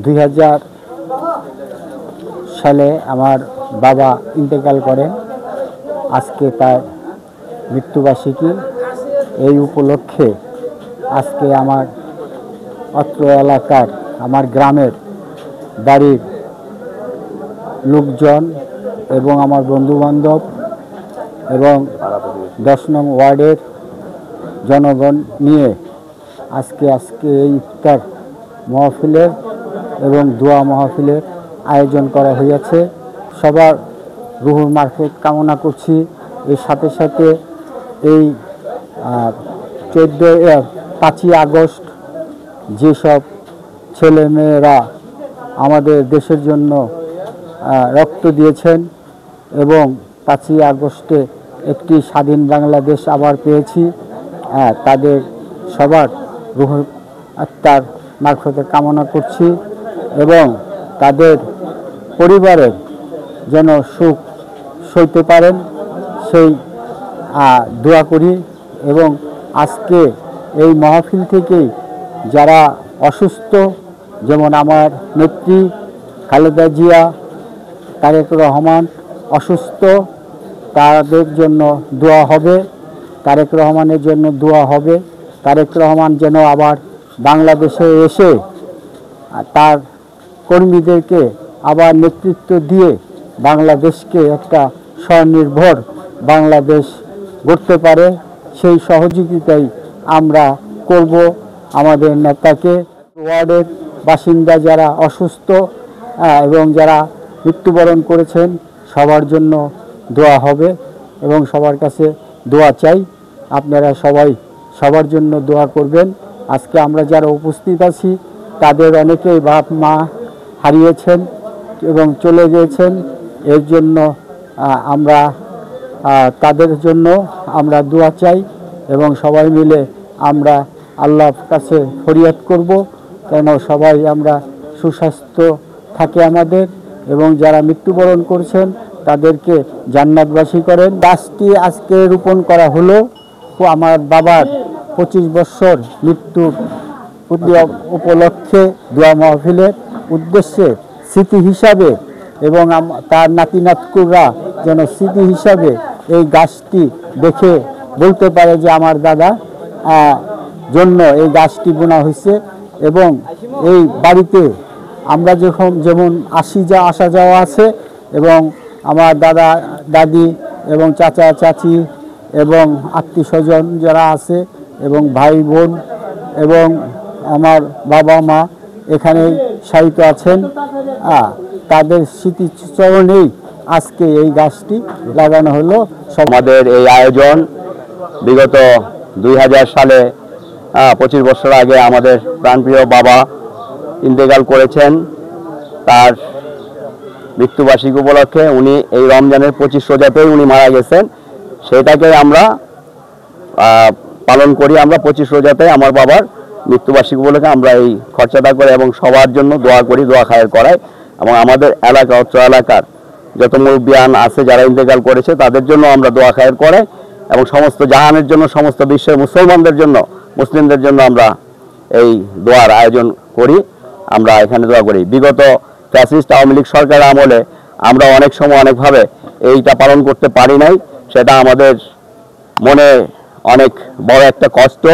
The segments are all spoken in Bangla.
2000 সালে আমার বাবা ইন্তেকাল করেন। আজকে তার মৃত্যুবার্ষিকী। এই উপলক্ষে আজকে আমার অত্র এলাকার, আমার গ্রামের বাড়ির লোকজন এবং আমার বন্ধুবান্ধব এবং 10 নং ওয়ার্ডের জনগণ নিয়ে আজকে এই ইফতার মাহফিলের এবং দোয়া মাহফিলের আয়োজন করা হয়েছে। সবার রুহুর মাগফিরাত কামনা করছি। এর সাথে সাথে এই 5ই আগস্ট যেসব ছেলে মেয়েরা আমাদের দেশের জন্য রক্ত দিয়েছেন এবং 5ই আগস্টে একটি স্বাধীন বাংলাদেশ আবার পেয়েছি, তাদের সবার রুহুর আত্মার মাগফিরাত কামনা করছি এবং তাদের পরিবারের যেন সুখ সইতে পারেন সেই দোয়া করি। এবং আজকে এই মাহফিল থেকেই যারা অসুস্থ, যেমন আমার নেত্রী খালেদা জিয়া, তারেক রহমান অসুস্থ, তাদের জন্য দোয়া হবে। তারেক রহমানের জন্য দোয়া হবে। তারেক রহমান যেন আবার বাংলাদেশে এসে তার কর্মীদেরকে আবার নেতৃত্ব দিয়ে বাংলাদেশকে একটা স্বনির্ভর বাংলাদেশ গড়তে পারে, সেই সহযোগিতাই আমরা করব আমাদের নেতাকে। ওয়ার্ডের বাসিন্দা যারা অসুস্থ এবং যারা মৃত্যুবরণ করেছেন সবার জন্য দোয়া হবে এবং সবার কাছে দোয়া চাই। আপনারা সবাই সবার জন্য দোয়া করবেন। আজকে আমরা যারা উপস্থিত আছি তাদের অনেকেই বাপ মা হারিয়েছেন এবং চলে গিয়েছেন। এর জন্য আমরা তাদের জন্য আমরা দোয়া চাই এবং সবাই মিলে আমরা আল্লাহর কাছে ফরিয়াদ করব কেন সবাই আমরা সুস্বাস্থ্য থাকে আমাদের এবং যারা মৃত্যুবরণ করছেন তাদেরকে জান্নাতবাসী করেন। গাছটি আজকে রোপণ করা হলো আমার বাবার 25 বছর মৃত্যুর উপলক্ষে দোয়া মাহফিলের উদ্দেশ্যে স্মৃতি হিসাবে এবং তার নাতি নাতকুরা যেন স্মৃতি হিসাবে এই গাছটি দেখে বলতে পারে যে আমার দাদা জন্য এই গাছটি বোনা হয়েছে। এবং এই বাড়িতে আমরা যেমন আসা যাওয়া আছে এবং আমার দাদা দাদি এবং চাচা চাচি এবং আত্মীয় স্বজন যারা আছে এবং ভাই বোন এবং আমার বাবা মা এখানে শায়িত আছেন, তাদের স্মৃতিচরণেই আজকে এই গাছটি লাগানো হলো। আমাদের এই আয়োজন বিগত 2000 সালে 25 বছর আগে আমাদের প্রাণপ্রিয় বাবা ইন্তেকাল করেছেন। তার মৃত্যুবার্ষিকী উপলক্ষে উনি এই রমজানের 25 রোজাতেই উনি মারা গেছেন, সেটাকে আমরা পালন করি। আমরা 25 রোজাতে আমার বাবার মৃত্যুবার্ষিকী উপলক্ষে আমরা এই খরচাটা করে এবং সবার জন্য দোয়া করি, দোয়া খায়ের করাই এবং আমাদের এলাকা অত্র এলাকার যত মুরব্বিয়ান আছে যারা ইন্তেকাল করেছে তাদের জন্য আমরা দোয়া খায়ের করাই এবং সমস্ত জাহানের জন্য, সমস্ত বিশ্বের মুসলমানদের জন্য, মুসলিমদের জন্য আমরা এই দোয়ার আয়োজন করি। আমরা এখানে দোয়া করি। বিগত ফ্যাসিস্ট আওয়ামী লীগ সরকার আমলে আমরা অনেক সময় অনেকভাবে এইটা পালন করতে পারি নাই, সেটা আমাদের মনে অনেক বড় একটা কষ্ট।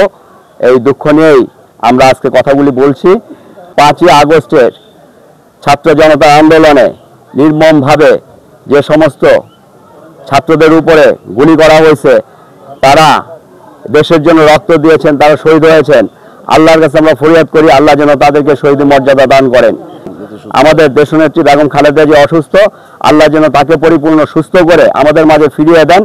এই দুঃখ নিয়েই আমরা আজকে কথাগুলি বলছি। 5ই আগস্টের ছাত্র জনতা আন্দোলনে নির্মমভাবে যে সমস্ত ছাত্রদের উপরে গুলি করা হয়েছে, তারা দেশের জন্য রক্ত দিয়েছেন, তারা শহীদ হয়েছেন। আল্লাহর কাছে আমরা ফরিয়াদ করি আল্লাহ যেন তাদেরকে শহীদ মর্যাদা দান করেন। আমাদের দেশনেত্রী বেগম খালেদা জিয়া অসুস্থ, আল্লাহ যেন তাকে পরিপূর্ণ সুস্থ করে আমাদের মাঝে ফিরিয়ে দেন